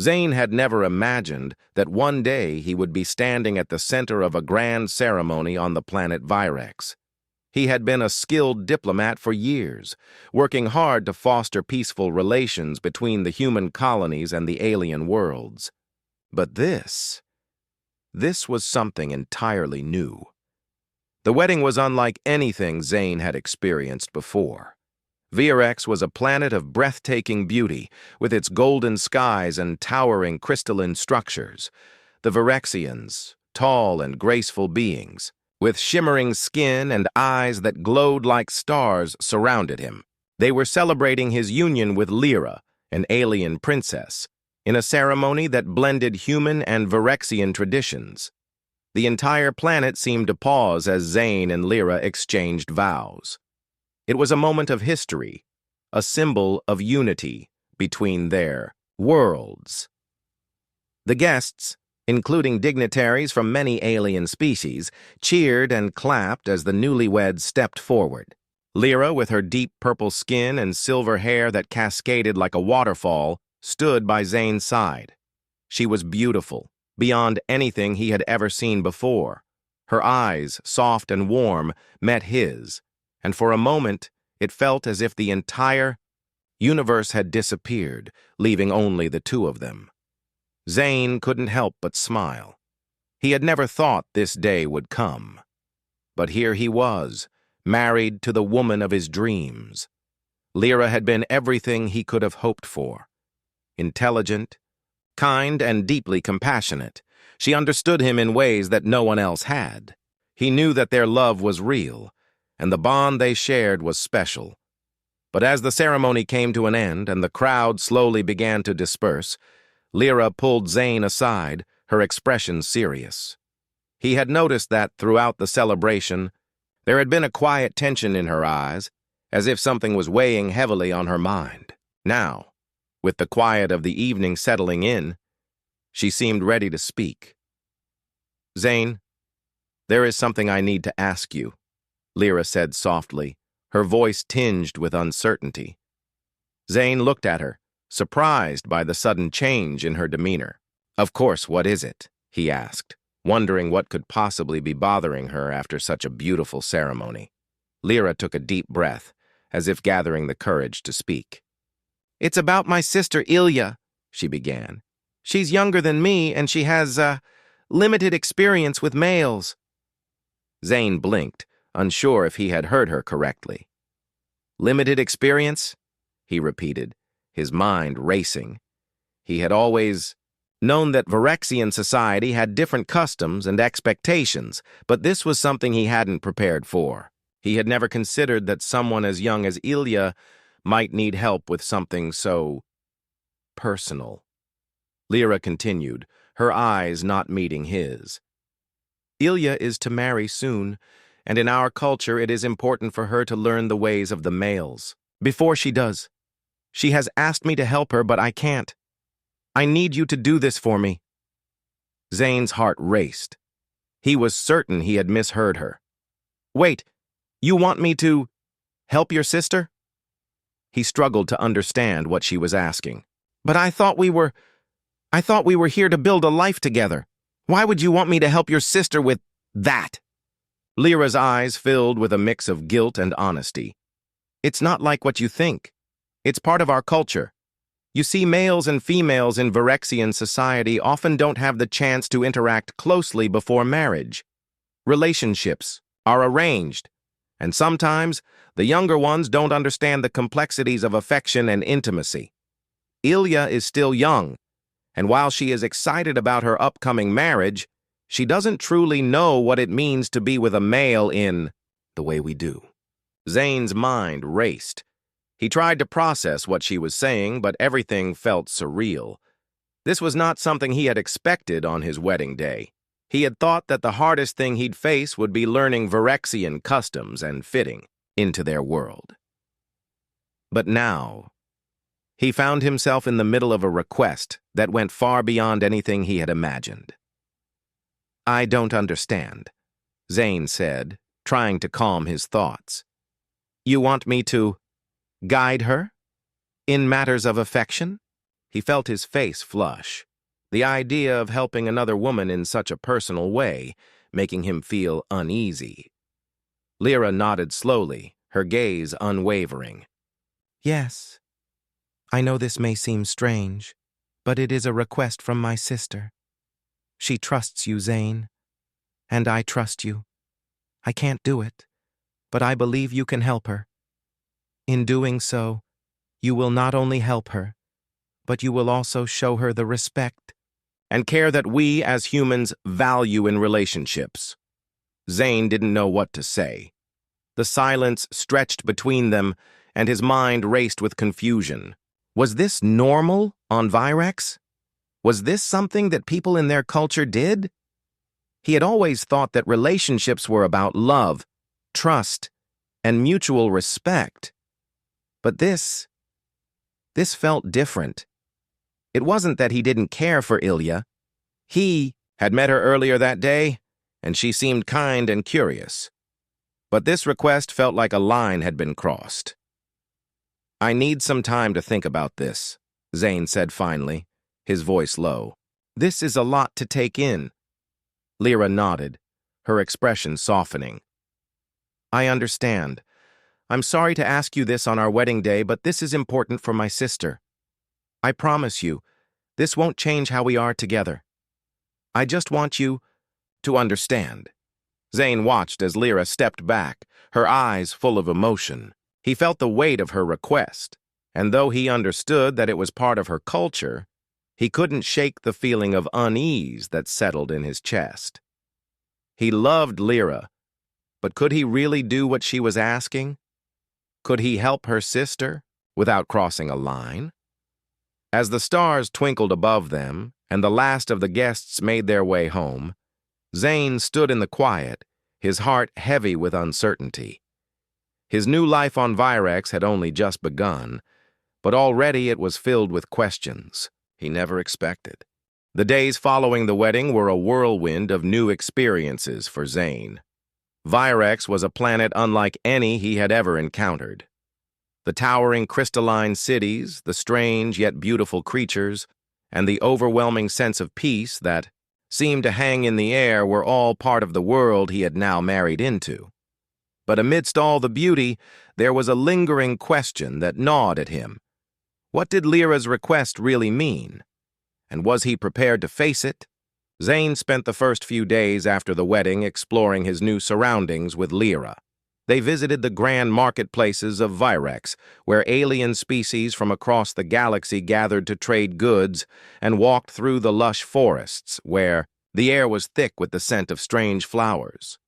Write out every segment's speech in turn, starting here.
Zane had never imagined that one day he would be standing at the center of a grand ceremony on the planet Virex. He had been a skilled diplomat for years, working hard to foster peaceful relations between the human colonies and the alien worlds. But this was something entirely new. The wedding was unlike anything Zane had experienced before. Virex was a planet of breathtaking beauty, with its golden skies and towering crystalline structures. The Virexians, tall and graceful beings, with shimmering skin and eyes that glowed like stars, surrounded him. They were celebrating his union with Lyra, an alien princess, in a ceremony that blended human and Virexian traditions. The entire planet seemed to pause as Zane and Lyra exchanged vows. It was a moment of history, a symbol of unity between their worlds. The guests, including dignitaries from many alien species, cheered and clapped as the newlyweds stepped forward. Lyra, with her deep purple skin and silver hair that cascaded like a waterfall, stood by Zane's side. She was beautiful, beyond anything he had ever seen before. Her eyes, soft and warm, met his, and for a moment it felt as if the entire universe had disappeared, leaving only the two of them. Zane couldn't help but smile. He had never thought this day would come. But here he was, married to the woman of his dreams. Lyra had been everything he could have hoped for. Intelligent, kind, and deeply compassionate. She understood him in ways that no one else had. He knew that their love was real, and the bond they shared was special. But as the ceremony came to an end and the crowd slowly began to disperse, Lyra pulled Zane aside, her expression serious. He had noticed that throughout the celebration, there had been a quiet tension in her eyes, as if something was weighing heavily on her mind. Now, with the quiet of the evening settling in, she seemed ready to speak. "Zane, there is something I need to ask you," Lyra said softly, her voice tinged with uncertainty. Zane looked at her, surprised by the sudden change in her demeanor. "Of course, what is it?" he asked, wondering what could possibly be bothering her after such a beautiful ceremony. Lyra took a deep breath, as if gathering the courage to speak. "It's about my sister Ilya," she began. "She's younger than me, and she has, limited experience with males." Zane blinked, unsure if he had heard her correctly. "Limited experience?" he repeated, his mind racing. He had always known that Virexian society had different customs and expectations, but this was something he hadn't prepared for. He had never considered that someone as young as Ilya might need help with something so personal. Lyra continued, her eyes not meeting his. "Ilya is to marry soon, and in our culture it is important for her to learn the ways of the males. Before she does, she has asked me to help her, but I can't. I need you to do this for me." Zane's heart raced. He was certain he had misheard her. "Wait, you want me to help your sister?" He struggled to understand what she was asking. "But I thought we were here to build a life together. Why would you want me to help your sister with that?" Lyra's eyes filled with a mix of guilt and honesty. "It's not like what you think. It's part of our culture. You see, males and females in Virexian society often don't have the chance to interact closely before marriage. Relationships are arranged, and sometimes the younger ones don't understand the complexities of affection and intimacy. Ilya is still young, and while she is excited about her upcoming marriage, she doesn't truly know what it means to be with a male in the way we do." Zane's mind raced. He tried to process what she was saying, but everything felt surreal. This was not something he had expected on his wedding day. He had thought that the hardest thing he'd face would be learning Virexian customs and fitting into their world. But now, he found himself in the middle of a request that went far beyond anything he had imagined. "I don't understand," Zane said, trying to calm his thoughts. "You want me to guide her in matters of affection?" He felt his face flush. The idea of helping another woman in such a personal way, making him feel uneasy. Lyra nodded slowly, her gaze unwavering. Yes, I know this may seem strange, but it is a request from my sister. She trusts you, Zane, and I trust you. I can't do it, but I believe you can help her. In doing so, you will not only help her, but you will also show her the respect and care that we as humans value in relationships. Zane didn't know what to say. The silence stretched between them, and his mind raced with confusion. Was this normal on Virex? Was this something that people in their culture did? He had always thought that relationships were about love, trust, and mutual respect. But this felt different. It wasn't that he didn't care for Ilya. He had met her earlier that day, and she seemed kind and curious. But this request felt like a line had been crossed. I need some time to think about this, Zane said finally, his voice low. This is a lot to take in. Lyra nodded, her expression softening. I understand. I'm sorry to ask you this on our wedding day, but this is important for my sister. I promise you, this won't change how we are together. I just want you to understand. Zane watched as Lyra stepped back, her eyes full of emotion. He felt the weight of her request, and though he understood that it was part of her culture, he couldn't shake the feeling of unease that settled in his chest. He loved Lyra, but could he really do what she was asking? Could he help her sister without crossing a line? As the stars twinkled above them and the last of the guests made their way home, Zane stood in the quiet, his heart heavy with uncertainty. His new life on Virex had only just begun, but already it was filled with questions he never expected. The days following the wedding were a whirlwind of new experiences for Zane. Virex was a planet unlike any he had ever encountered. The towering crystalline cities, the strange yet beautiful creatures, and the overwhelming sense of peace that seemed to hang in the air were all part of the world he had now married into. But amidst all the beauty, there was a lingering question that gnawed at him. What did Lyra's request really mean? And was he prepared to face it? Zane spent the first few days after the wedding exploring his new surroundings with Lyra. They visited the grand marketplaces of Virex, where alien species from across the galaxy gathered to trade goods, and walked through the lush forests, where the air was thick with the scent of strange flowers.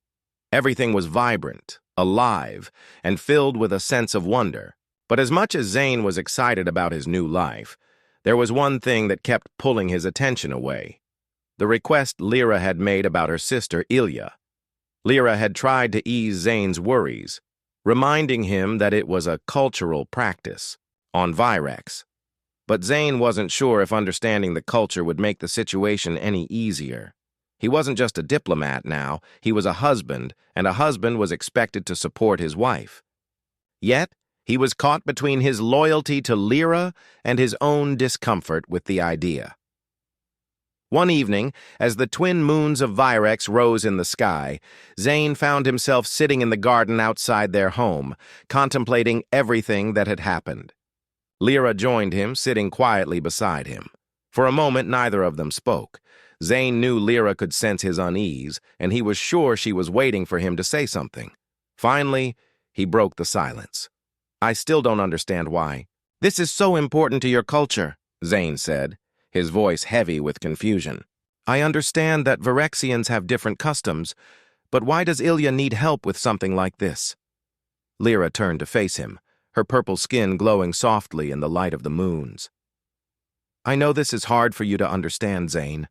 Everything was vibrant, alive, and filled with a sense of wonder. But as much as Zane was excited about his new life, there was one thing that kept pulling his attention away: the request Lyra had made about her sister Ilya. Lyra had tried to ease Zane's worries, reminding him that it was a cultural practice on Virex. But Zane wasn't sure if understanding the culture would make the situation any easier. He wasn't just a diplomat now, he was a husband, and a husband was expected to support his wife. Yet, he was caught between his loyalty to Lyra and his own discomfort with the idea. One evening, as the twin moons of Virex rose in the sky, Zane found himself sitting in the garden outside their home, contemplating everything that had happened. Lyra joined him, sitting quietly beside him. For a moment, neither of them spoke. Zane knew Lyra could sense his unease, and he was sure she was waiting for him to say something. Finally, he broke the silence. I still don't understand why. This is so important to your culture, Zane said, his voice heavy with confusion. I understand that Virexians have different customs, but why does Ilya need help with something like this? Lyra turned to face him, her purple skin glowing softly in the light of the moons. I know this is hard for you to understand, Zane.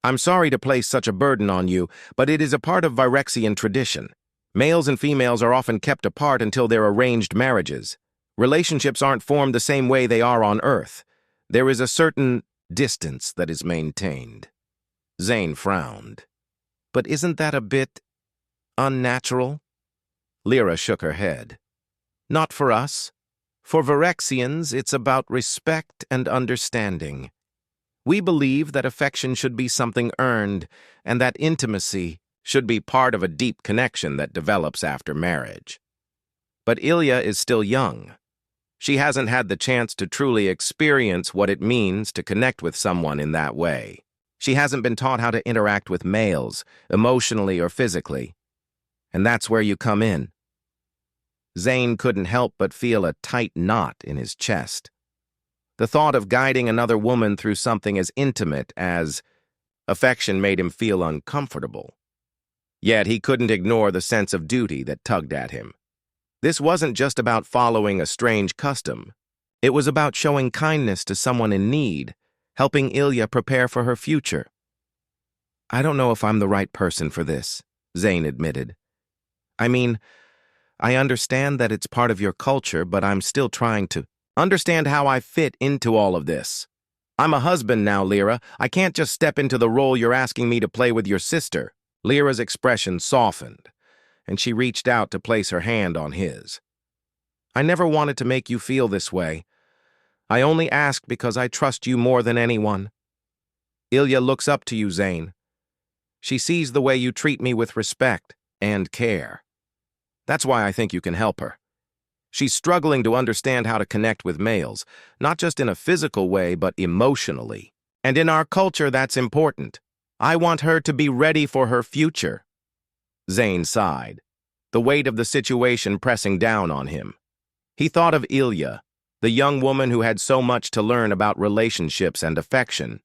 I'm sorry to place such a burden on you, but it is a part of Virexian tradition. Males and females are often kept apart until their arranged marriages. Relationships aren't formed the same way they are on Earth. There is a certain distance that is maintained. Zane frowned. But isn't that a bit unnatural? Lyra shook her head. Not for us. For Virexians, it's about respect and understanding. We believe that affection should be something earned, and that intimacy should be part of a deep connection that develops after marriage. But Ilya is still young. She hasn't had the chance to truly experience what it means to connect with someone in that way. She hasn't been taught how to interact with males, emotionally or physically. And that's where you come in. Zane couldn't help but feel a tight knot in his chest. The thought of guiding another woman through something as intimate as affection made him feel uncomfortable. Yet he couldn't ignore the sense of duty that tugged at him. This wasn't just about following a strange custom. It was about showing kindness to someone in need, helping Ilya prepare for her future. "I don't know if I'm the right person for this," Zane admitted. "I mean, I understand that it's part of your culture, but I'm still trying to understand how I fit into all of this. I'm a husband now, Lyra. I can't just step into the role you're asking me to play with your sister." Lyra's expression softened, and she reached out to place her hand on his. "I never wanted to make you feel this way. I only asked because I trust you more than anyone. Ilya looks up to you, Zane. She sees the way you treat me with respect and care. That's why I think you can help her. She's struggling to understand how to connect with males, not just in a physical way, but emotionally. And in our culture, that's important. I want her to be ready for her future." Zane sighed, the weight of the situation pressing down on him. He thought of Ilya, the young woman who had so much to learn about relationships and affection.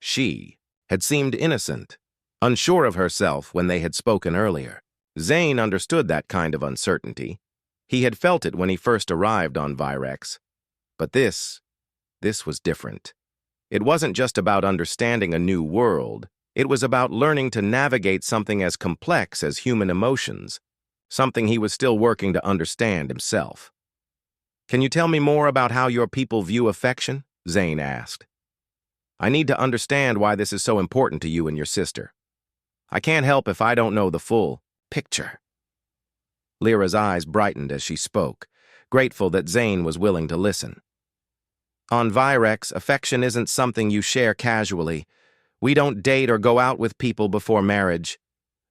She had seemed innocent, unsure of herself when they had spoken earlier. Zane understood that kind of uncertainty. He had felt it when he first arrived on Virex. But this was different. It wasn't just about understanding a new world. It was about learning to navigate something as complex as human emotions, something he was still working to understand himself. "Can you tell me more about how your people view affection?" Zane asked. "I need to understand why this is so important to you and your sister. I can't help if I don't know the full picture." Lyra's eyes brightened as she spoke, grateful that Zane was willing to listen. "On Virex, affection isn't something you share casually. We don't date or go out with people before marriage.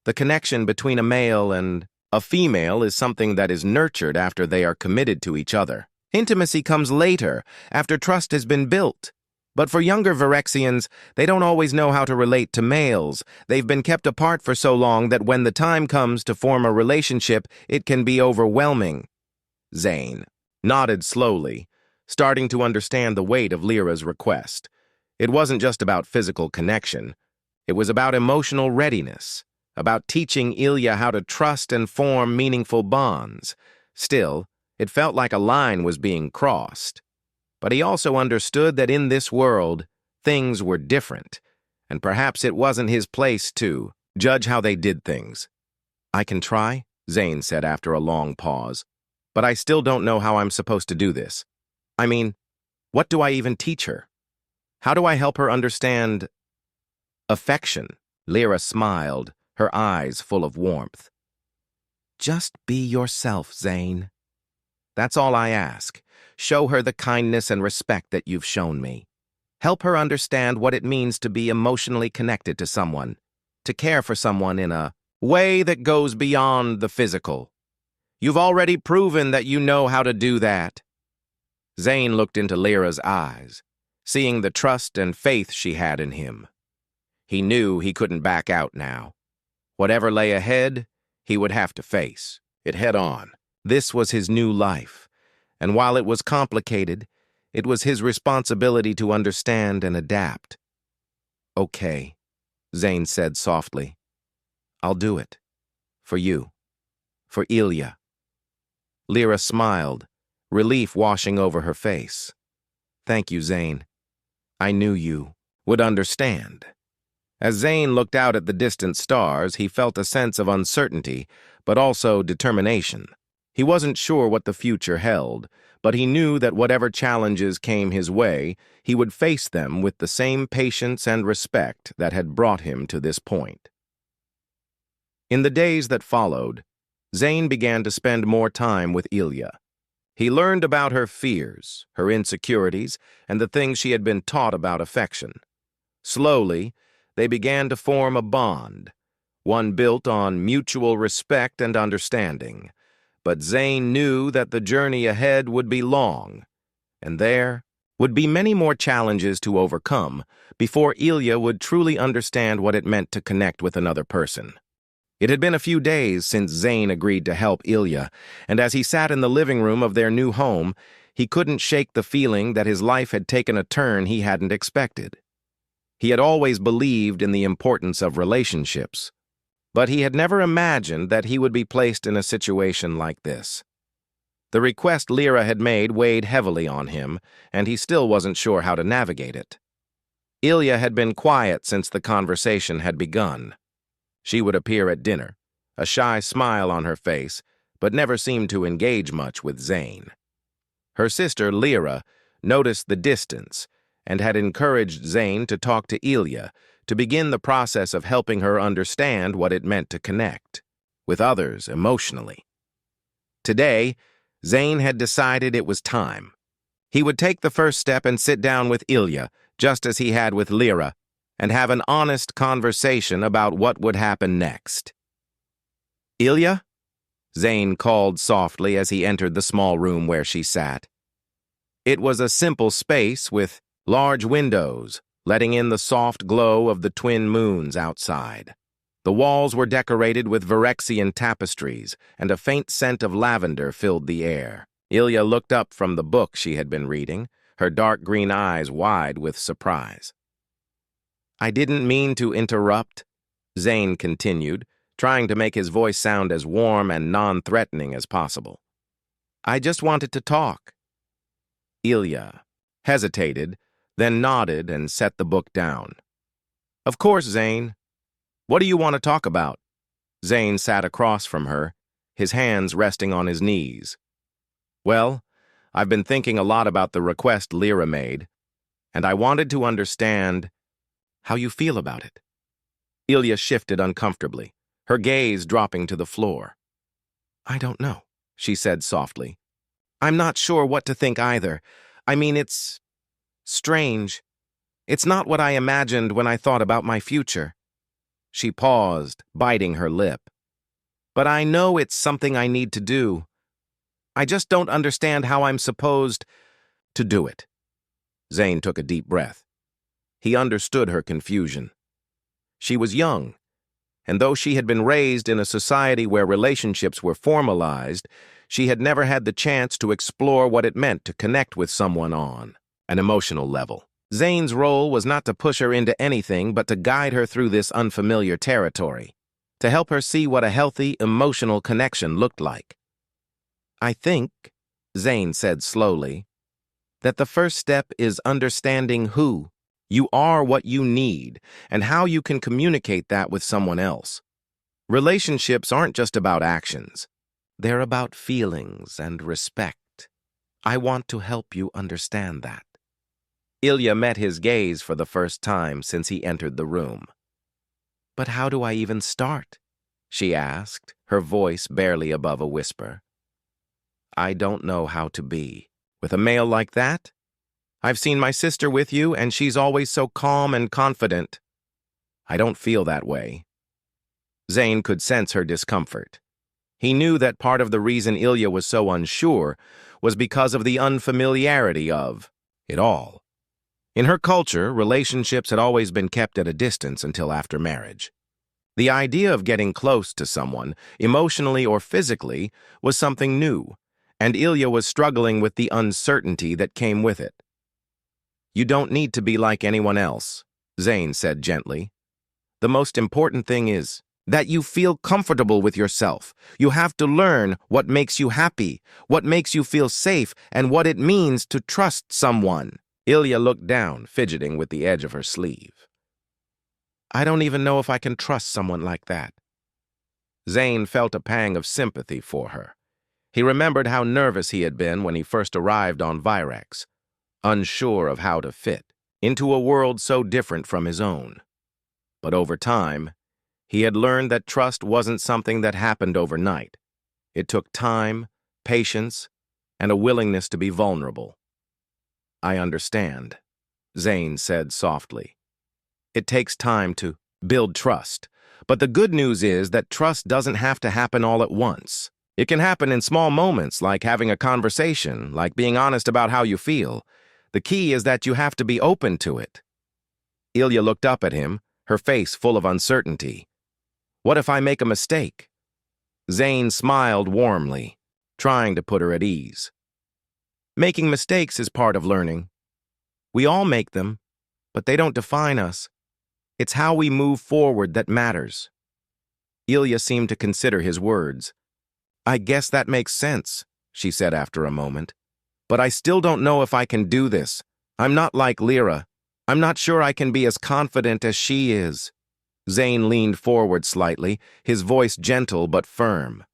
The connection between a male and a female is something that is nurtured after they are committed to each other. Intimacy comes later, after trust has been built. But for younger Virexians, they don't always know how to relate to males. They've been kept apart for so long that when the time comes to form a relationship, it can be overwhelming." Zane nodded slowly, starting to understand the weight of Lyra's request. It wasn't just about physical connection. It was about emotional readiness, about teaching Ilya how to trust and form meaningful bonds. Still, it felt like a line was being crossed. But he also understood that in this world, things were different, and perhaps it wasn't his place to judge how they did things. "I can try," Zane said after a long pause, "but I still don't know how I'm supposed to do this. I mean, what do I even teach her? How do I help her understand affection?" Lyra smiled, her eyes full of warmth. "Just be yourself, Zane. That's all I ask. Show her the kindness and respect that you've shown me. Help her understand what it means to be emotionally connected to someone, to care for someone in a way that goes beyond the physical. You've already proven that you know how to do that." Zane looked into Lyra's eyes, seeing the trust and faith she had in him. He knew he couldn't back out now. Whatever lay ahead, he would have to face it head on. This was his new life, and while it was complicated, it was his responsibility to understand and adapt. "Okay," Zane said softly. "I'll do it. For you. For Ilya." Lyra smiled, relief washing over her face. "Thank you, Zane. I knew you would understand." As Zane looked out at the distant stars, he felt a sense of uncertainty, but also determination. He wasn't sure what the future held, but he knew that whatever challenges came his way, he would face them with the same patience and respect that had brought him to this point. In the days that followed, Zane began to spend more time with Ilya. He learned about her fears, her insecurities, and the things she had been taught about affection. Slowly, they began to form a bond, one built on mutual respect and understanding. But Zane knew that the journey ahead would be long, and there would be many more challenges to overcome before Ilya would truly understand what it meant to connect with another person. It had been a few days since Zane agreed to help Ilya, and as he sat in the living room of their new home, he couldn't shake the feeling that his life had taken a turn he hadn't expected. He had always believed in the importance of relationships, but he had never imagined that he would be placed in a situation like this. The request Lyra had made weighed heavily on him, and he still wasn't sure how to navigate it. Ilya had been quiet since the conversation had begun. She would appear at dinner, a shy smile on her face, but never seemed to engage much with Zane. Her sister, Lyra, noticed the distance and had encouraged Zane to talk to Ilya to begin the process of helping her understand what it meant to connect with others emotionally. Today, Zane had decided it was time. He would take the first step and sit down with Ilya, just as he had with Lyra, and have an honest conversation about what would happen next. "Ilya?" Zane called softly as he entered the small room where she sat. It was a simple space with large windows, letting in the soft glow of the twin moons outside. The walls were decorated with Virexian tapestries, and a faint scent of lavender filled the air. Ilya looked up from the book she had been reading, her dark green eyes wide with surprise. "I didn't mean to interrupt," Zane continued, trying to make his voice sound as warm and non-threatening as possible. "I just wanted to talk." Ilya hesitated, then nodded and set the book down. "Of course, Zane. What do you want to talk about?" Zane sat across from her, his hands resting on his knees. "Well, I've been thinking a lot about the request Lyra made, and I wanted to understand how you feel about it." Ilya shifted uncomfortably, her gaze dropping to the floor. "I don't know," she said softly. "I'm not sure what to think either. I mean, it's strange. It's not what I imagined when I thought about my future." She paused, biting her lip. "But I know it's something I need to do. I just don't understand how I'm supposed to do it." Zane took a deep breath. He understood her confusion. She was young, and though she had been raised in a society where relationships were formalized, she had never had the chance to explore what it meant to connect with someone on an emotional level. Zane's role was not to push her into anything but to guide her through this unfamiliar territory, to help her see what a healthy, emotional connection looked like. "I think," Zane said slowly, "that the first step is understanding who you are, what you need, and how you can communicate that with someone else. Relationships aren't just about actions. They're about feelings and respect. I want to help you understand that." Ilya met his gaze for the first time since he entered the room. "But how do I even start?" she asked, her voice barely above a whisper. "I don't know how to be with a male like that. I've seen my sister with you, and she's always so calm and confident. I don't feel that way." Zane could sense her discomfort. He knew that part of the reason Ilya was so unsure was because of the unfamiliarity of it all. In her culture, relationships had always been kept at a distance until after marriage. The idea of getting close to someone, emotionally or physically, was something new, and Ilya was struggling with the uncertainty that came with it. "You don't need to be like anyone else," Zane said gently. "The most important thing is that you feel comfortable with yourself. You have to learn what makes you happy, what makes you feel safe, and what it means to trust someone." Ilya looked down, fidgeting with the edge of her sleeve. "I don't even know if I can trust someone like that." Zane felt a pang of sympathy for her. He remembered how nervous he had been when he first arrived on Virex, unsure of how to fit into a world so different from his own. But over time, he had learned that trust wasn't something that happened overnight. It took time, patience, and a willingness to be vulnerable. I understand, Zane said softly. It takes time to build trust, but the good news is that trust doesn't have to happen all at once. It can happen in small moments, like having a conversation, like being honest about how you feel. The key is that you have to be open to it. Ilya looked up at him, her face full of uncertainty. What if I make a mistake? Zane smiled warmly, trying to put her at ease. Making mistakes is part of learning. We all make them, but they don't define us. It's how we move forward that matters. Ilya seemed to consider his words. I guess that makes sense, she said after a moment. But I still don't know if I can do this. I'm not like Lyra. I'm not sure I can be as confident as she is. Zane leaned forward slightly, his voice gentle but firm.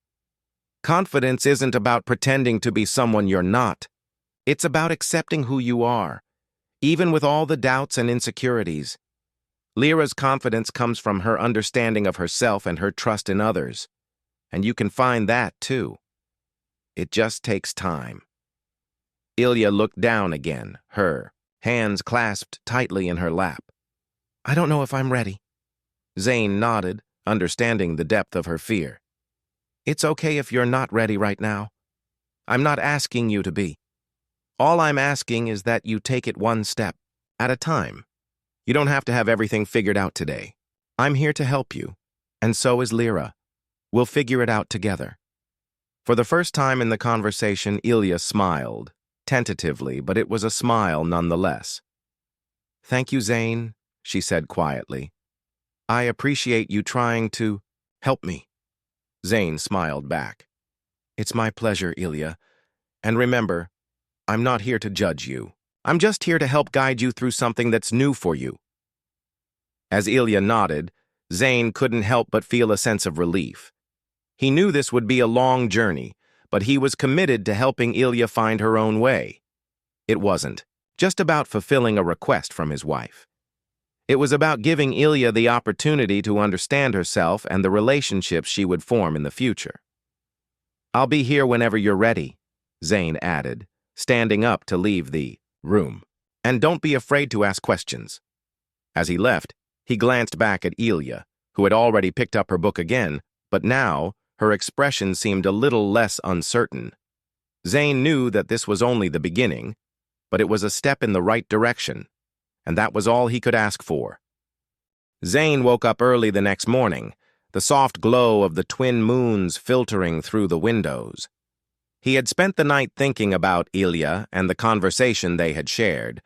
Confidence isn't about pretending to be someone you're not. It's about accepting who you are, even with all the doubts and insecurities. Lyra's confidence comes from her understanding of herself and her trust in others. And you can find that, too. It just takes time. Ilya looked down again, her hands clasped tightly in her lap. I don't know if I'm ready. Zane nodded, understanding the depth of her fear. It's okay if you're not ready right now. I'm not asking you to be. All I'm asking is that you take it one step at a time. You don't have to have everything figured out today. I'm here to help you, and so is Lyra. We'll figure it out together. For the first time in the conversation, Ilya smiled, tentatively, but it was a smile nonetheless. Thank you, Zane, she said quietly. I appreciate you trying to help me. Zane smiled back. It's my pleasure, Ilya. And remember, I'm not here to judge you. I'm just here to help guide you through something that's new for you. As Ilya nodded, Zane couldn't help but feel a sense of relief. He knew this would be a long journey, but he was committed to helping Ilya find her own way. It wasn't just about fulfilling a request from his wife. It was about giving Ilya the opportunity to understand herself and the relationships she would form in the future. I'll be here whenever you're ready, Zane added, standing up to leave the room. And don't be afraid to ask questions. As he left, he glanced back at Ilya, who had already picked up her book again, but now her expression seemed a little less uncertain. Zane knew that this was only the beginning, but it was a step in the right direction, and that was all he could ask for. Zane woke up early the next morning, the soft glow of the twin moons filtering through the windows. He had spent the night thinking about Ilya and the conversation they had shared.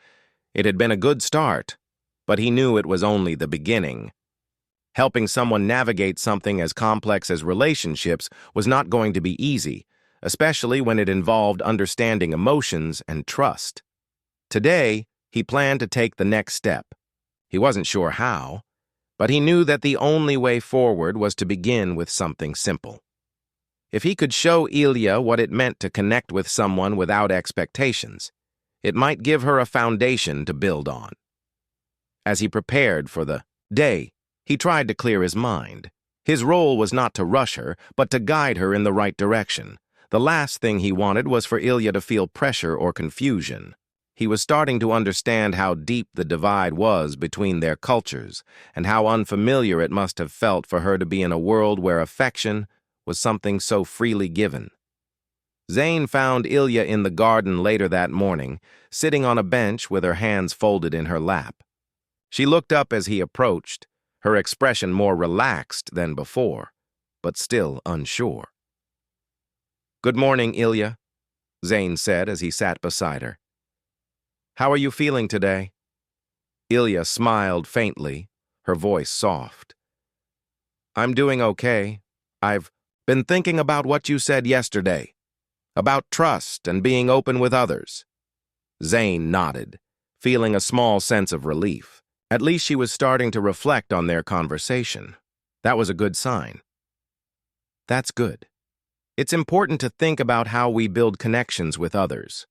It had been a good start, but he knew it was only the beginning. Helping someone navigate something as complex as relationships was not going to be easy, especially when it involved understanding emotions and trust. Today, he planned to take the next step. He wasn't sure how, but he knew that the only way forward was to begin with something simple. If he could show Ilya what it meant to connect with someone without expectations, it might give her a foundation to build on. As he prepared for the day, he tried to clear his mind. His role was not to rush her, but to guide her in the right direction. The last thing he wanted was for Ilya to feel pressure or confusion. He was starting to understand how deep the divide was between their cultures, and how unfamiliar it must have felt for her to be in a world where affection was something so freely given. Zane found Ilya in the garden later that morning, sitting on a bench with her hands folded in her lap. She looked up as he approached, her expression more relaxed than before, but still unsure. Good morning, Ilya, Zane said as he sat beside her. How are you feeling today? Ilya smiled faintly, her voice soft. I'm doing okay. I've been thinking about what you said yesterday, about trust and being open with others. Zane nodded, feeling a small sense of relief. At least she was starting to reflect on their conversation. That was a good sign. That's good. It's important to think about how we build connections with others.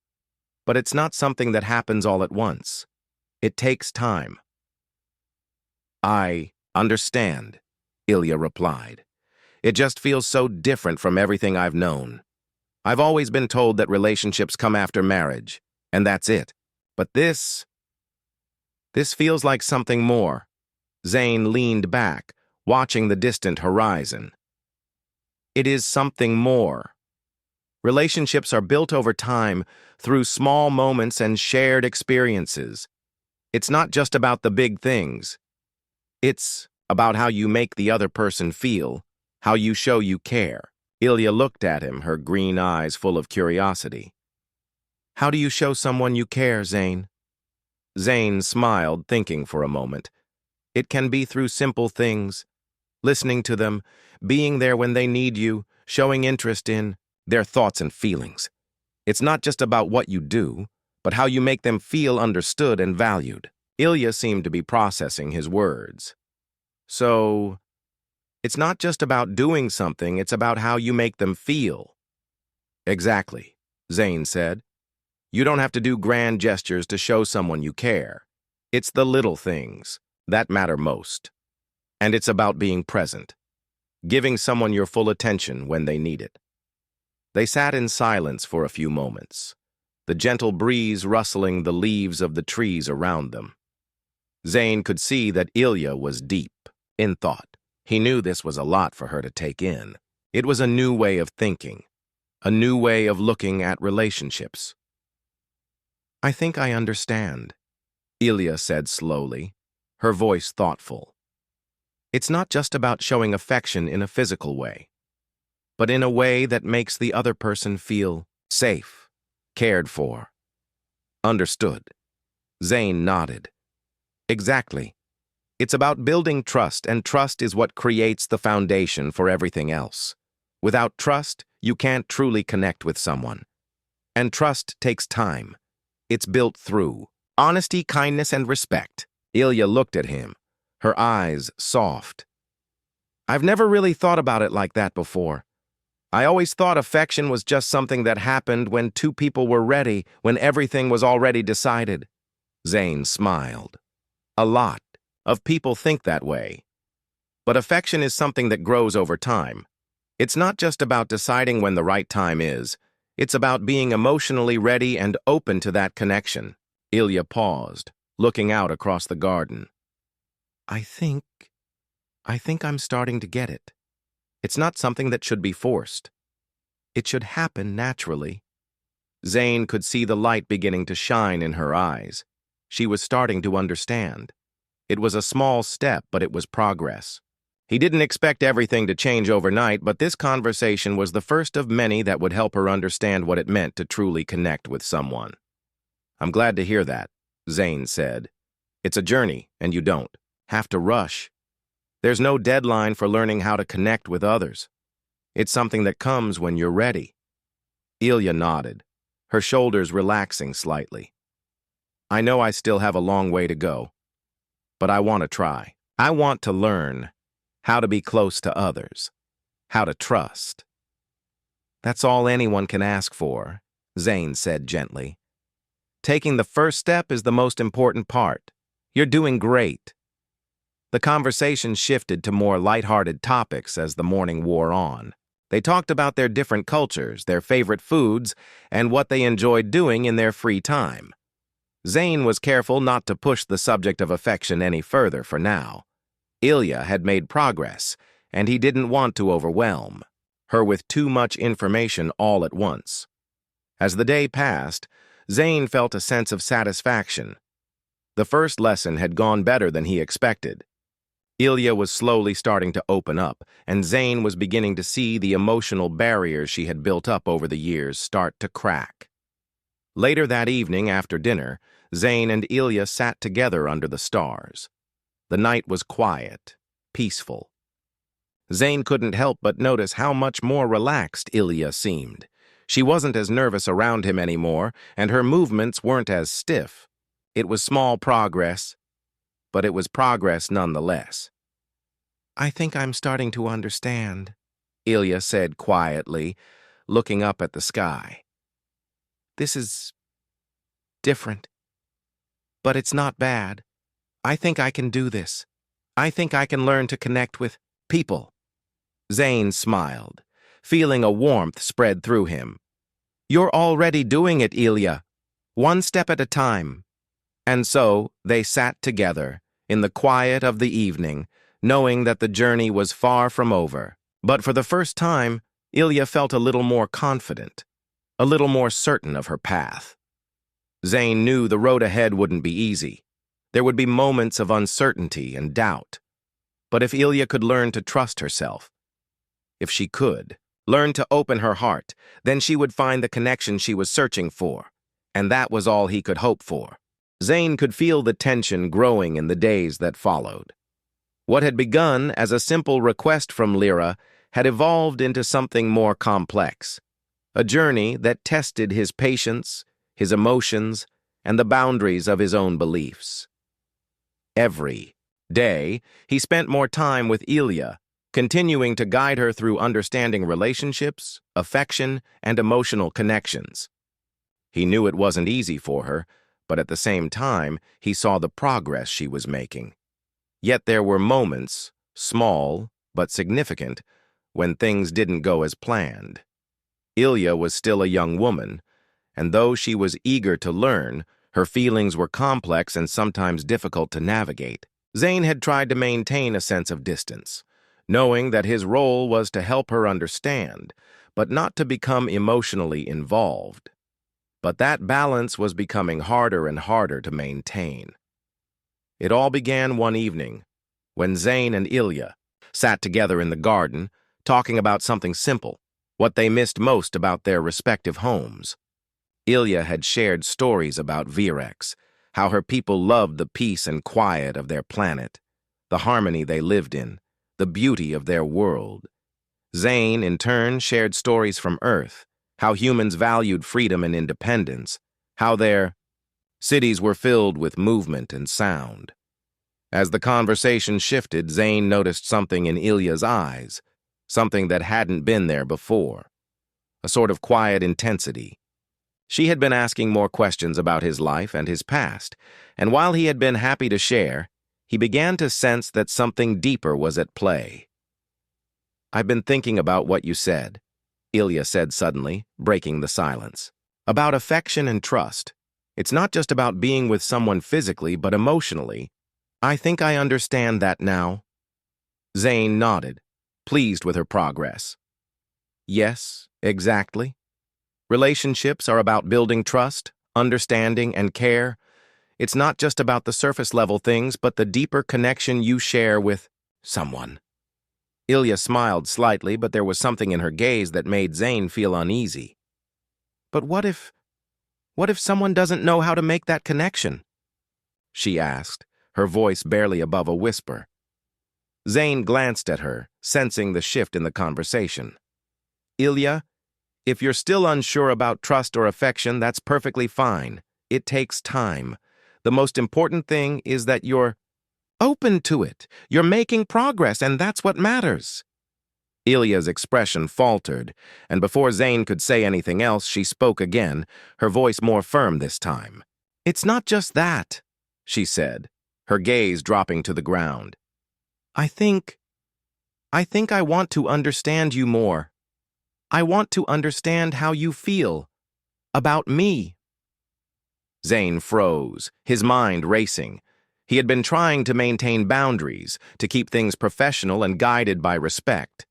But it's not something that happens all at once. It takes time. I understand, Ilya replied. It just feels so different from everything I've known. I've always been told that relationships come after marriage, and that's it. But this feels like something more. Zane leaned back, watching the distant horizon. It is something more. Relationships are built over time through small moments and shared experiences. It's not just about the big things. It's about how you make the other person feel, how you show you care. Ilya looked at him, her green eyes full of curiosity. How do you show someone you care, Zane? Zane smiled, thinking for a moment. It can be through simple things. Listening to them, being there when they need you, showing interest in their thoughts and feelings. It's not just about what you do, but how you make them feel understood and valued. Ilya seemed to be processing his words. So, it's not just about doing something, it's about how you make them feel. Exactly, Zane said. You don't have to do grand gestures to show someone you care. It's the little things that matter most. And it's about being present, giving someone your full attention when they need it. They sat in silence for a few moments, the gentle breeze rustling the leaves of the trees around them. Zane could see that Ilya was deep in thought. He knew this was a lot for her to take in. It was a new way of thinking, a new way of looking at relationships. I think I understand, Ilya said slowly, her voice thoughtful. It's not just about showing affection in a physical way, but in a way that makes the other person feel safe, cared for, understood. Zane nodded. Exactly. It's about building trust, and trust is what creates the foundation for everything else. Without trust, you can't truly connect with someone. And trust takes time. It's built through honesty, kindness, and respect. Ilya looked at him, her eyes soft. I've never really thought about it like that before. I always thought affection was just something that happened when two people were ready, when everything was already decided. Zane smiled. A lot of people think that way. But affection is something that grows over time. It's not just about deciding when the right time is. It's about being emotionally ready and open to that connection. Ilya paused, looking out across the garden. I think I'm starting to get it. It's not something that should be forced. It should happen naturally. Zane could see the light beginning to shine in her eyes. She was starting to understand. It was a small step, but it was progress. He didn't expect everything to change overnight, but this conversation was the first of many that would help her understand what it meant to truly connect with someone. I'm glad to hear that, Zane said. It's a journey, and you don't have to rush. There's no deadline for learning how to connect with others. It's something that comes when you're ready. Ilya nodded, her shoulders relaxing slightly. I know I still have a long way to go, but I want to try. I want to learn how to be close to others, how to trust. That's all anyone can ask for, Zane said gently. Taking the first step is the most important part. You're doing great. The conversation shifted to more lighthearted topics as the morning wore on. They talked about their different cultures, their favorite foods, and what they enjoyed doing in their free time. Zane was careful not to push the subject of affection any further for now. Ilya had made progress, and he didn't want to overwhelm her with too much information all at once. As the day passed, Zane felt a sense of satisfaction. The first lesson had gone better than he expected. Ilya was slowly starting to open up, and Zane was beginning to see the emotional barriers she had built up over the years start to crack. Later that evening, after dinner, Zane and Ilya sat together under the stars. The night was quiet, peaceful. Zane couldn't help but notice how much more relaxed Ilya seemed. She wasn't as nervous around him anymore, and her movements weren't as stiff. It was small progress, but it was progress nonetheless. I think I'm starting to understand, Ilya said quietly, looking up at the sky. This is different, but it's not bad. I think I can do this. I think I can learn to connect with people. Zane smiled, feeling a warmth spread through him. You're already doing it, Ilya. One step at a time. And so they sat together, in the quiet of the evening, knowing that the journey was far from over. But for the first time, Ilya felt a little more confident, a little more certain of her path. Zane knew the road ahead wouldn't be easy. There would be moments of uncertainty and doubt. But if Ilya could learn to trust herself, if she could learn to open her heart, then she would find the connection she was searching for, and that was all he could hope for. Zane could feel the tension growing in the days that followed. What had begun as a simple request from Lyra had evolved into something more complex, a journey that tested his patience, his emotions, and the boundaries of his own beliefs. Every day, he spent more time with Ilya, continuing to guide her through understanding relationships, affection, and emotional connections. He knew it wasn't easy for her, but at the same time, he saw the progress she was making. Yet there were moments, small but significant, when things didn't go as planned. Ilya was still a young woman, and though she was eager to learn, her feelings were complex and sometimes difficult to navigate. Zane had tried to maintain a sense of distance, knowing that his role was to help her understand, but not to become emotionally involved. But that balance was becoming harder and harder to maintain. It all began one evening, when Zane and Ilya sat together in the garden, talking about something simple, what they missed most about their respective homes. Ilya had shared stories about Virex, how her people loved the peace and quiet of their planet, the harmony they lived in, the beauty of their world. Zane, in turn, shared stories from Earth, how humans valued freedom and independence, how their cities were filled with movement and sound. As the conversation shifted, Zane noticed something in Ilya's eyes, something that hadn't been there before, a sort of quiet intensity. She had been asking more questions about his life and his past, and while he had been happy to share, he began to sense that something deeper was at play. "I've been thinking about what you said," Ilya said suddenly, breaking the silence. "About affection and trust. It's not just about being with someone physically, but emotionally. I think I understand that now." Zane nodded, pleased with her progress. "Yes, exactly. Relationships are about building trust, understanding, and care. It's not just about the surface-level things, but the deeper connection you share with someone." Ilya smiled slightly, but there was something in her gaze that made Zane feel uneasy. "But what if someone doesn't know how to make that connection?" she asked, her voice barely above a whisper. Zane glanced at her, sensing the shift in the conversation. "Ilya, if you're still unsure about trust or affection, that's perfectly fine. It takes time. The most important thing is that you're open to it. You're making progress, and that's what matters." Ilya's expression faltered, and before Zane could say anything else, she spoke again, her voice more firm this time. "It's not just that," she said, her gaze dropping to the ground. I think I want to understand you more. I want to understand how you feel about me." Zane froze, his mind racing. He had been trying to maintain boundaries, to keep things professional and guided by respect.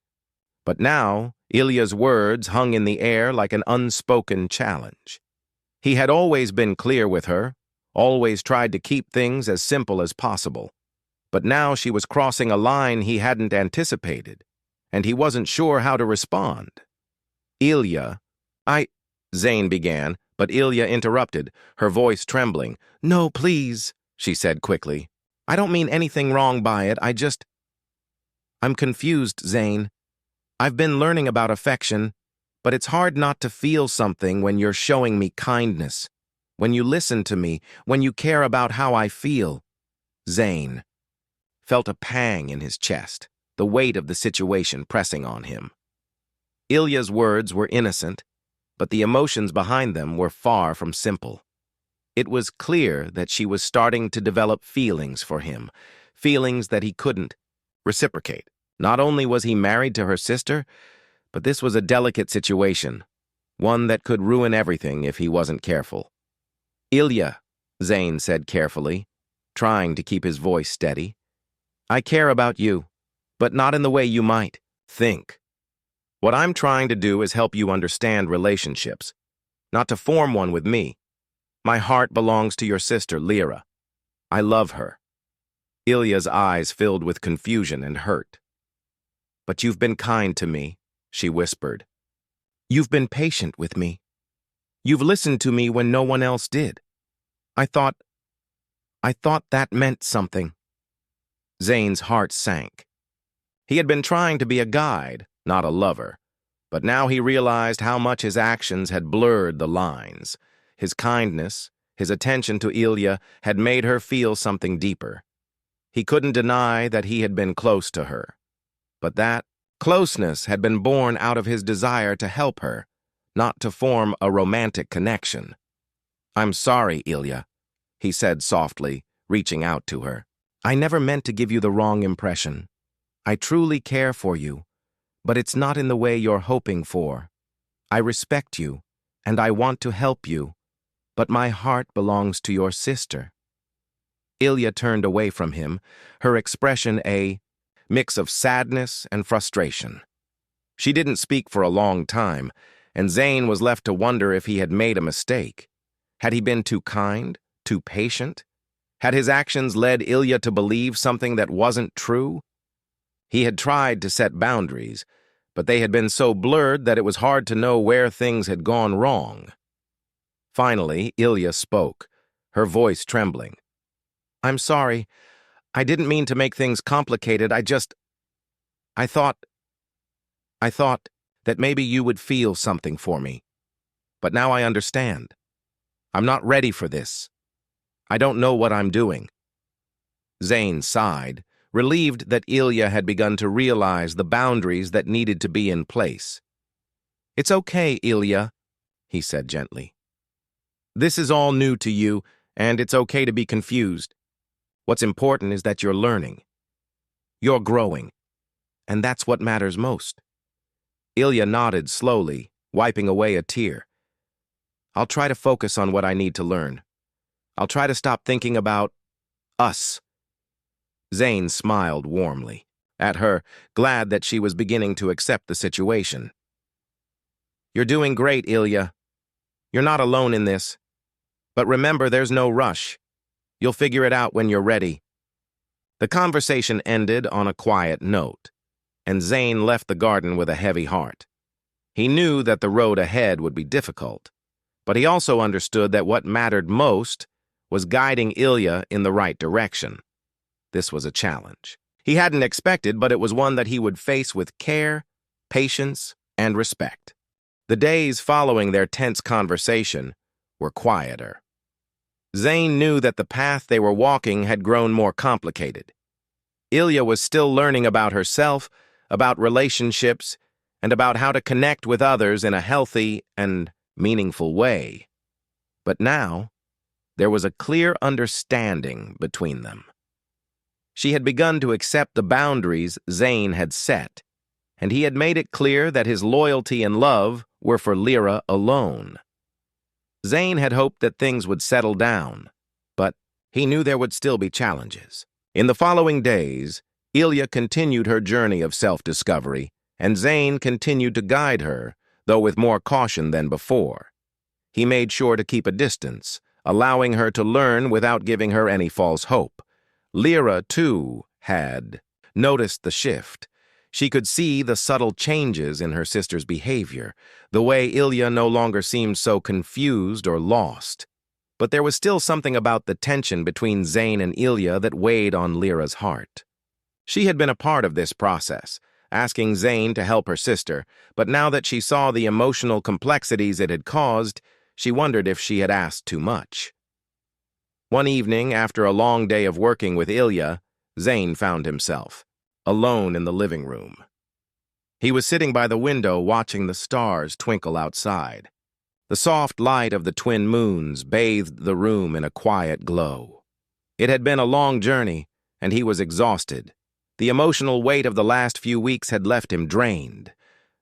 But now, Ilya's words hung in the air like an unspoken challenge. He had always been clear with her, always tried to keep things as simple as possible. But now she was crossing a line he hadn't anticipated, and he wasn't sure how to respond. "Ilya, Zane began, but Ilya interrupted, her voice trembling. "No, please," she said quickly. "I don't mean anything wrong by it, I'm confused, Zane. I've been learning about affection, but it's hard not to feel something when you're showing me kindness, when you listen to me, when you care about how I feel." Zane felt a pang in his chest, the weight of the situation pressing on him. Ilya's words were innocent, but the emotions behind them were far from simple. It was clear that she was starting to develop feelings for him, feelings that he couldn't reciprocate. Not only was he married to her sister, but this was a delicate situation, one that could ruin everything if he wasn't careful. "Ilya," Zane said carefully, trying to keep his voice steady. "I care about you, but not in the way you might think. What I'm trying to do is help you understand relationships, not to form one with me. My heart belongs to your sister, Lyra. I love her." Ilya's eyes filled with confusion and hurt. "But you've been kind to me," she whispered. "You've been patient with me. You've listened to me when no one else did. I thought that meant something." Zane's heart sank. He had been trying to be a guide, not a lover, but now he realized how much his actions had blurred the lines. His kindness, his attention to Ilya had made her feel something deeper. He couldn't deny that he had been close to her, but that closeness had been born out of his desire to help her, not to form a romantic connection. "I'm sorry, Ilya," he said softly, reaching out to her. "I never meant to give you the wrong impression. I truly care for you, but it's not in the way you're hoping for. I respect you, and I want to help you, but my heart belongs to your sister." Ilya turned away from him, her expression a mix of sadness and frustration. She didn't speak for a long time, and Zane was left to wonder if he had made a mistake. Had he been too kind, too patient? Had his actions led Ilya to believe something that wasn't true? He had tried to set boundaries, but they had been so blurred that it was hard to know where things had gone wrong. Finally, Ilya spoke, her voice trembling. "I'm sorry. I didn't mean to make things complicated. I thought that maybe you would feel something for me. But now I understand. I'm not ready for this. I don't know what I'm doing." Zane sighed, relieved that Ilya had begun to realize the boundaries that needed to be in place. "It's okay, Ilya," he said gently. "This is all new to you, and it's okay to be confused. What's important is that you're learning. You're growing, and that's what matters most." Ilya nodded slowly, wiping away a tear. "I'll try to focus on what I need to learn. I'll try to stop thinking about us." Zane smiled warmly at her, glad that she was beginning to accept the situation. "You're doing great, Ilya. You're not alone in this. But remember, there's no rush. You'll figure it out when you're ready." The conversation ended on a quiet note, and Zane left the garden with a heavy heart. He knew that the road ahead would be difficult, but he also understood that what mattered most was guiding Ilya in the right direction. This was a challenge he hadn't expected, but it was one that he would face with care, patience, and respect. The days following their tense conversation were quieter. Zane knew that the path they were walking had grown more complicated. Ilya was still learning about herself, about relationships, and about how to connect with others in a healthy and meaningful way. But now, there was a clear understanding between them. She had begun to accept the boundaries Zane had set, and he had made it clear that his loyalty and love were for Lyra alone. Zane had hoped that things would settle down, but he knew there would still be challenges. In the following days, Ilya continued her journey of self-discovery, and Zane continued to guide her, though with more caution than before. He made sure to keep a distance, allowing her to learn without giving her any false hope. Lyra, too, had noticed the shift. She could see the subtle changes in her sister's behavior, the way Ilya no longer seemed so confused or lost. But there was still something about the tension between Zane and Ilya that weighed on Lyra's heart. She had been a part of this process, asking Zane to help her sister, but now that she saw the emotional complexities it had caused, she wondered if she had asked too much. One evening, after a long day of working with Ilya, Zane found himself alone in the living room. He was sitting by the window watching the stars twinkle outside. The soft light of the twin moons bathed the room in a quiet glow. It had been a long journey, and he was exhausted. The emotional weight of the last few weeks had left him drained.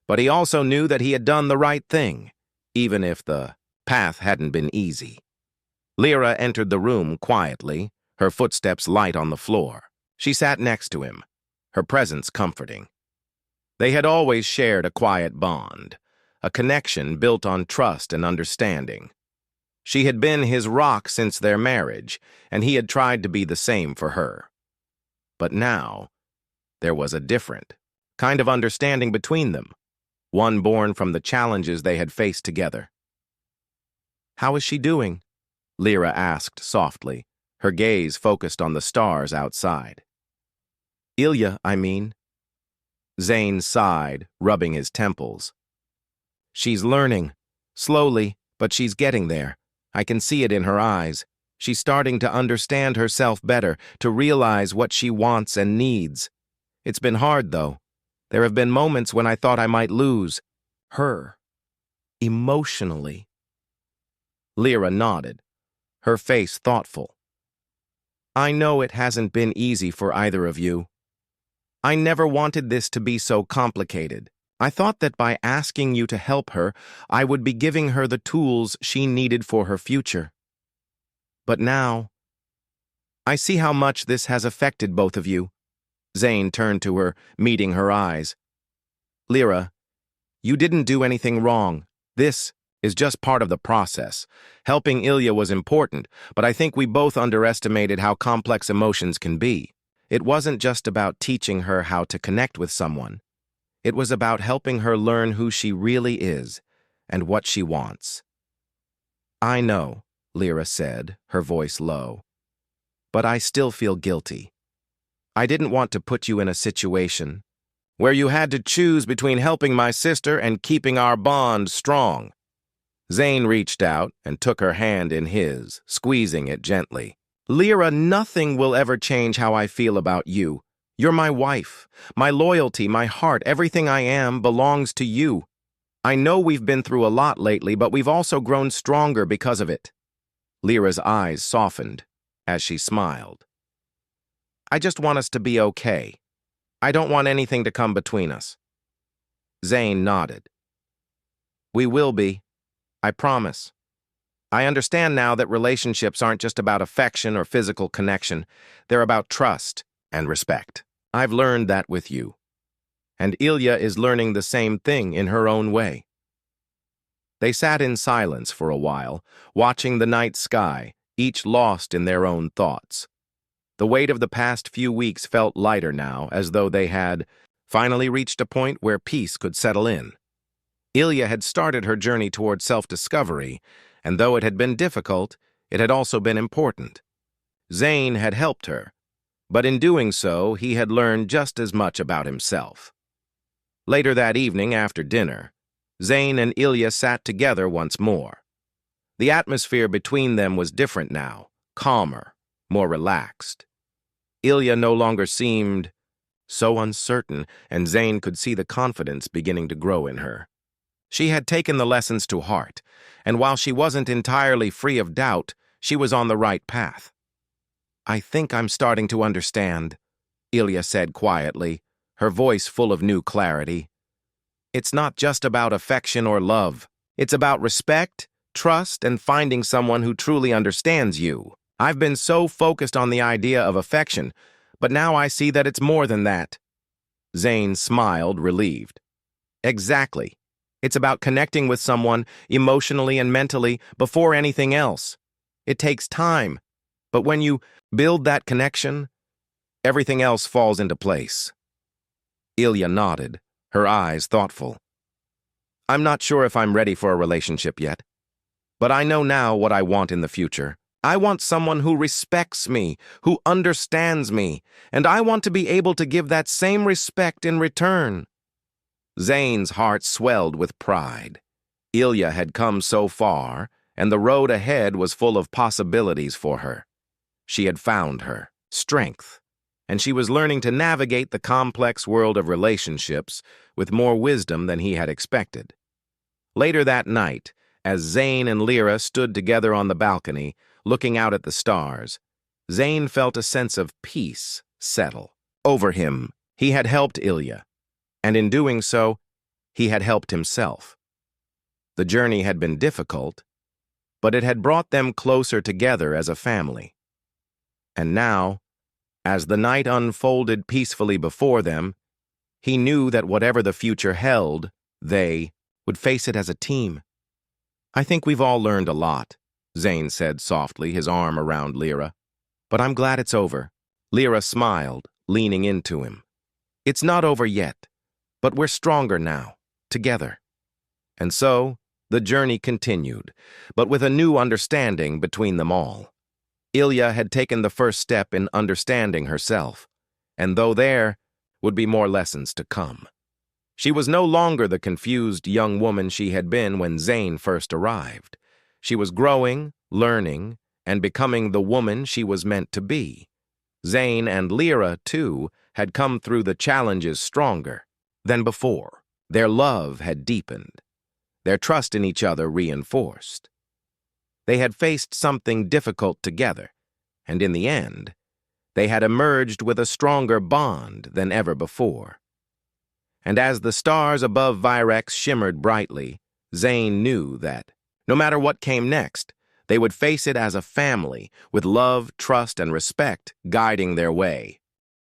But he also knew that he had done the right thing. even if the path hadn't been easy. Lyra entered the room quietly, her footsteps light on the floor. She sat next to him, her presence comforting. They had always shared a quiet bond, a connection built on trust and understanding. She had been his rock since their marriage, and he had tried to be the same for her. But now, there was a different kind of understanding between them, one born from the challenges they had faced together. "How is she doing?" Lyra asked softly, her gaze focused on the stars outside. "Ilya, I mean." Zane sighed, rubbing his temples. "She's learning, slowly, but she's getting there. I can see it in her eyes. She's starting to understand herself better, to realize what she wants and needs. It's been hard, though. There have been moments when I thought I might lose her, emotionally." Lyra nodded, her face thoughtful. "I know it hasn't been easy for either of you. I never wanted this to be so complicated. I thought that by asking you to help her, I would be giving her the tools she needed for her future. But now, I see how much this has affected both of you." Zane turned to her, meeting her eyes. "Lyra, you didn't do anything wrong. This is just part of the process. Helping Ilya was important, but I think we both underestimated how complex emotions can be. It wasn't just about teaching her how to connect with someone. It was about helping her learn who she really is and what she wants." "I know," Lyra said, her voice low, "but I still feel guilty. I didn't want to put you in a situation where you had to choose between helping my sister and keeping our bond strong." Zane reached out and took her hand in his, squeezing it gently. "Lyra, nothing will ever change how I feel about you. You're my wife. My loyalty, my heart, everything I am belongs to you. I know we've been through a lot lately, but we've also grown stronger because of it." Lyra's eyes softened as she smiled. "I just want us to be okay. I don't want anything to come between us." Zane nodded. "We will be. I promise. I understand now that relationships aren't just about affection or physical connection. They're about trust and respect. I've learned that with you. And Ilya is learning the same thing in her own way." They sat in silence for a while, watching the night sky, each lost in their own thoughts. The weight of the past few weeks felt lighter now, as though they had finally reached a point where peace could settle in. Ilya had started her journey toward self-discovery, and though it had been difficult, it had also been important. Zane had helped her, but in doing so, he had learned just as much about himself. Later that evening, after dinner, Zane and Ilya sat together once more. The atmosphere between them was different now, calmer, more relaxed. Ilya no longer seemed so uncertain, and Zane could see the confidence beginning to grow in her. She had taken the lessons to heart, and while she wasn't entirely free of doubt, she was on the right path. "I think I'm starting to understand," Ilya said quietly, her voice full of new clarity. "It's not just about affection or love. It's about respect, trust, and finding someone who truly understands you. I've been so focused on the idea of affection, but now I see that it's more than that." Zane smiled, relieved. "Exactly. It's about connecting with someone emotionally and mentally before anything else. It takes time, but when you build that connection, everything else falls into place." Ilya nodded, her eyes thoughtful. "I'm not sure if I'm ready for a relationship yet, but I know now what I want in the future. I want someone who respects me, who understands me, and I want to be able to give that same respect in return." Zane's heart swelled with pride. Ilya had come so far, and the road ahead was full of possibilities for her. She had found her strength, and she was learning to navigate the complex world of relationships with more wisdom than he had expected. Later that night, as Zane and Lyra stood together on the balcony, looking out at the stars, Zane felt a sense of peace settle over him. He had helped Ilya, and in doing so, he had helped himself. The journey had been difficult, but it had brought them closer together as a family. And now, as the night unfolded peacefully before them, he knew that whatever the future held, they would face it as a team. "I think we've all learned a lot," Zane said softly, his arm around Lyra. "But I'm glad it's over." Lyra smiled, leaning into him. "It's not over yet, but we're stronger now, together." And so, the journey continued, but with a new understanding between them all. Ilya had taken the first step in understanding herself, and though there would be more lessons to come. She was no longer the confused young woman she had been when Zane first arrived. She was growing, learning, and becoming the woman she was meant to be. Zane and Lyra, too, had come through the challenges stronger than before. Their love had deepened, their trust in each other reinforced. They had faced something difficult together, and in the end, they had emerged with a stronger bond than ever before. And as the stars above Virex shimmered brightly, Zane knew that, no matter what came next, they would face it as a family, with love, trust, and respect guiding their way.